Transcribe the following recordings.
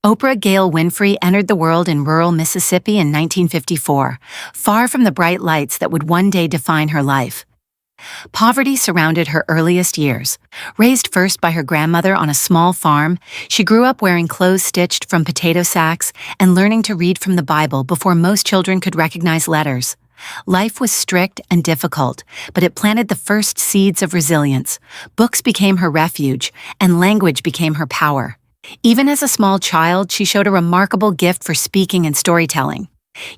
Oprah Gail Winfrey entered the world in rural Mississippi in 1954, far from the bright lights that would one day define her life. Poverty surrounded her earliest years. Raised first by her grandmother on a small farm, she grew up wearing clothes stitched from potato sacks and learning to read from the Bible before most children could recognize letters. Life was strict and difficult, but it planted the first seeds of resilience. Books became her refuge, and language became her power. Even as a small child, she showed a remarkable gift for speaking and storytelling.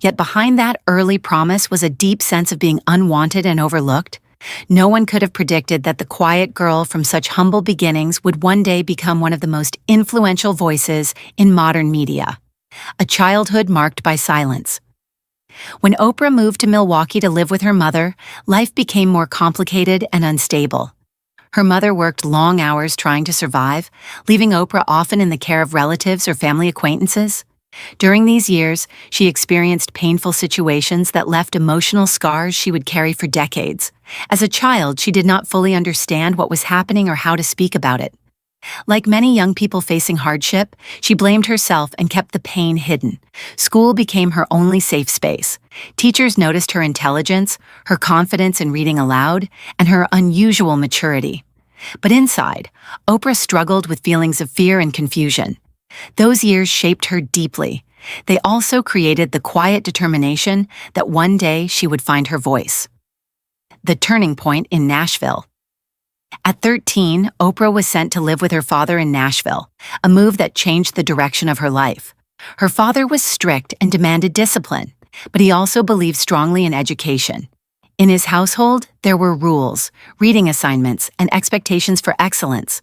Yet behind that early promise was a deep sense of being unwanted and overlooked. No one could have predicted that the quiet girl from such humble beginnings would one day become one of the most influential voices in modern media. A childhood marked by silence. When Oprah moved to Milwaukee to live with her mother, life became more complicated and unstable. Her mother worked long hours trying to survive, leaving Oprah often in the care of relatives or family acquaintances. During these years, she experienced painful situations that left emotional scars she would carry for decades. As a child, she did not fully understand what was happening or how to speak about it. Like many young people facing hardship, she blamed herself and kept the pain hidden. School became her only safe space. Teachers noticed her intelligence, her confidence in reading aloud, and her unusual maturity. But inside, Oprah struggled with feelings of fear and confusion. Those years shaped her deeply. They also created the quiet determination that one day she would find her voice. The turning point in Nashville. At 13, Oprah was sent to live with her father in Nashville, a move that changed the direction of her life. Her father was strict and demanded discipline, but he also believed strongly in education. In his household, there were rules, reading assignments, and expectations for excellence.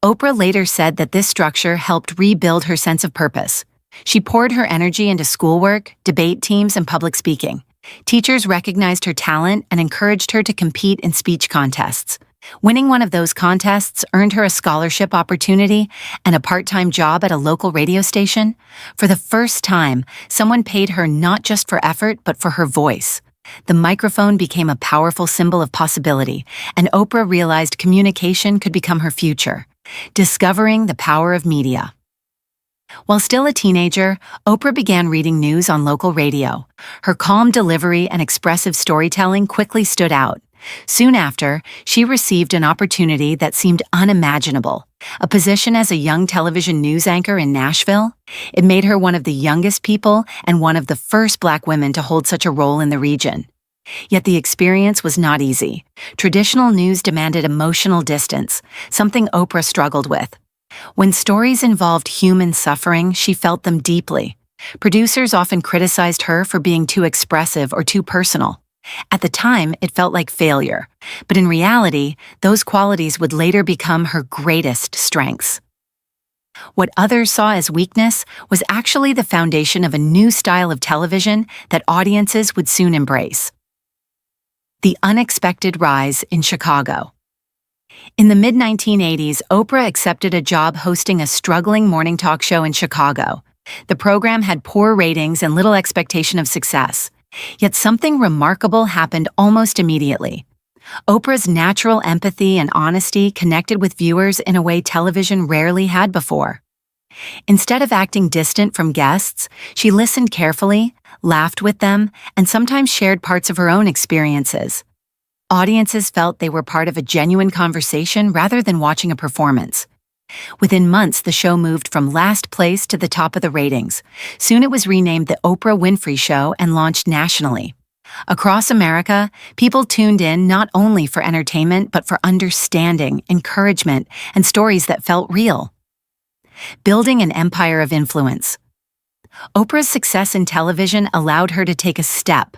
Oprah later said that this structure helped rebuild her sense of purpose. She poured her energy into schoolwork, debate teams, and public speaking. Teachers recognized her talent and encouraged her to compete in speech contests. Winning one of those contests earned her a scholarship opportunity and a part-time job at a local radio station. For the first time, someone paid her not just for effort, but for her voice. The microphone became a powerful symbol of possibility, and Oprah realized communication could become her future, discovering the power of media. While still a teenager, Oprah began reading news on local radio. Her calm delivery and expressive storytelling quickly stood out. Soon after, she received an opportunity that seemed unimaginable, a position as a young television news anchor in Nashville. It made her one of the youngest people and one of the first Black women to hold such a role in the region. Yet the experience was not easy. Traditional news demanded emotional distance, something Oprah struggled with. When stories involved human suffering, she felt them deeply. Producers often criticized her for being too expressive or too personal. At the time, it felt like failure, but in reality, those qualities would later become her greatest strengths. What others saw as weakness was actually the foundation of a new style of television that audiences would soon embrace. The unexpected rise in Chicago. In the mid-1980s, Oprah accepted a job hosting a struggling morning talk show in Chicago. The program had poor ratings and little expectation of success. Yet something remarkable happened almost immediately. Oprah's natural empathy and honesty connected with viewers in a way television rarely had before. Instead of acting distant from guests, she listened carefully, laughed with them, and sometimes shared parts of her own experiences. Audiences felt they were part of a genuine conversation rather than watching a performance. Within months, the show moved from last place to the top of the ratings. Soon it was renamed The Oprah Winfrey Show and launched nationally. Across America, people tuned in not only for entertainment, but for understanding, encouragement, and stories that felt real. Building an empire of influence. Oprah's success in television allowed her to take a step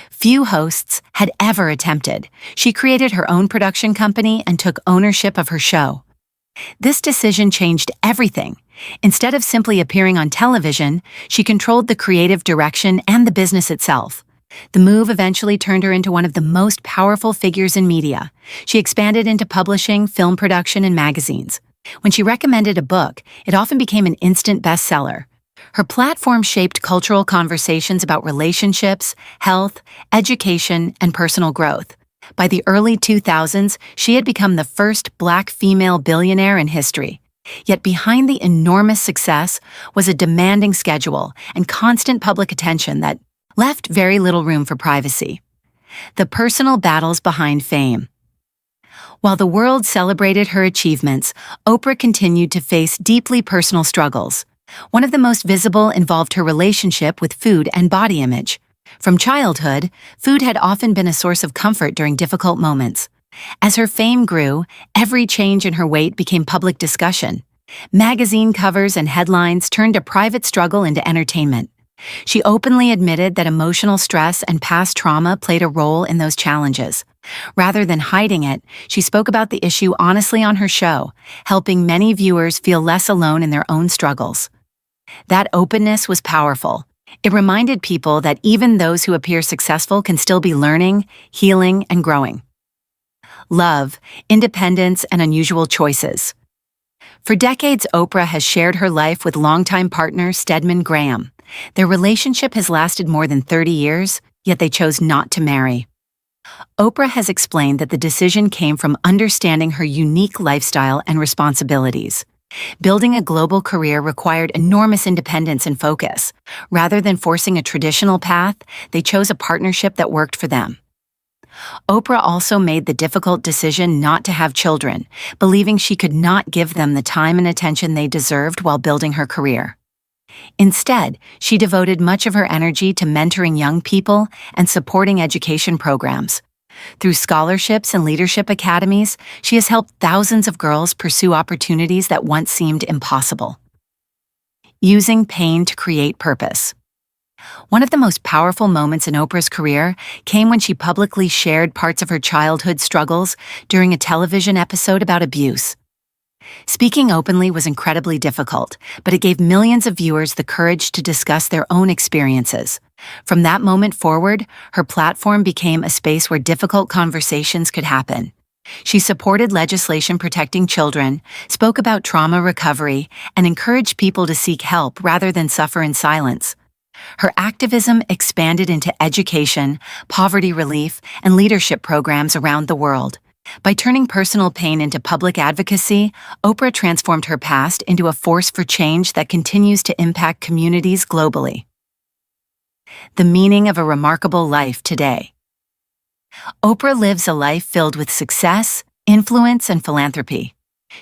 few hosts had ever attempted. She created her own production company and took ownership of her show. This decision changed everything. Instead of simply appearing on television, she controlled the creative direction and the business itself. The move eventually turned her into one of the most powerful figures in media. She expanded into publishing, film production, and magazines. When she recommended a book, it often became an instant bestseller. Her platform shaped cultural conversations about relationships, health, education, and personal growth. By the early 2000s, she had become the first Black female billionaire in history. Yet behind the enormous success was a demanding schedule and constant public attention that left very little room for privacy. The personal battles behind fame. While the world celebrated her achievements, Oprah continued to face deeply personal struggles. One of the most visible involved her relationship with food and body image. From childhood, food had often been a source of comfort during difficult moments. As her fame grew, every change in her weight became public discussion. Magazine covers and headlines turned a private struggle into entertainment. She openly admitted that emotional stress and past trauma played a role in those challenges. Rather than hiding it, she spoke about the issue honestly on her show, helping many viewers feel less alone in their own struggles. That openness was powerful. It reminded people that even those who appear successful can still be learning, healing, and growing. Love, independence, and unusual choices. For decades, Oprah has shared her life with longtime partner Stedman Graham. Their relationship has lasted more than 30 years, yet they chose not to marry. Oprah has explained that the decision came from understanding her unique lifestyle and responsibilities. Building a global career required enormous independence and focus. Rather than forcing a traditional path, they chose a partnership that worked for them. Oprah also made the difficult decision not to have children, believing she could not give them the time and attention they deserved while building her career. Instead, she devoted much of her energy to mentoring young people and supporting education programs. Through scholarships and leadership academies, she has helped thousands of girls pursue opportunities that once seemed impossible. Using pain to create purpose. One of the most powerful moments in Oprah's career came when she publicly shared parts of her childhood struggles during a television episode about abuse. Speaking openly was incredibly difficult, but it gave millions of viewers the courage to discuss their own experiences. From that moment forward, her platform became a space where difficult conversations could happen. She supported legislation protecting children, spoke about trauma recovery, and encouraged people to seek help rather than suffer in silence. Her activism expanded into education, poverty relief, and leadership programs around the world. By turning personal pain into public advocacy, Oprah transformed her past into a force for change that continues to impact communities globally. The meaning of a remarkable life today. Oprah lives a life filled with success, influence, and philanthropy.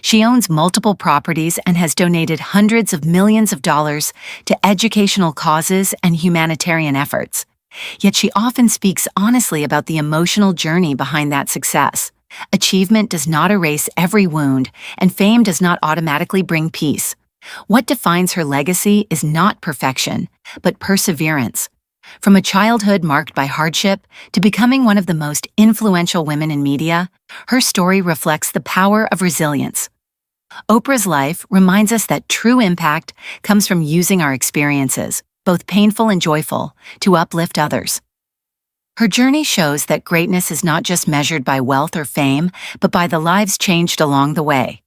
She owns multiple properties and has donated hundreds of millions of dollars to educational causes and humanitarian efforts. Yet she often speaks honestly about the emotional journey behind that success. Achievement does not erase every wound, and fame does not automatically bring peace. What defines her legacy is not perfection, but perseverance. From a childhood marked by hardship to becoming one of the most influential women in media, her story reflects the power of resilience. Oprah's life reminds us that true impact comes from using our experiences, both painful and joyful, to uplift others. Her journey shows that greatness is not just measured by wealth or fame, but by the lives changed along the way.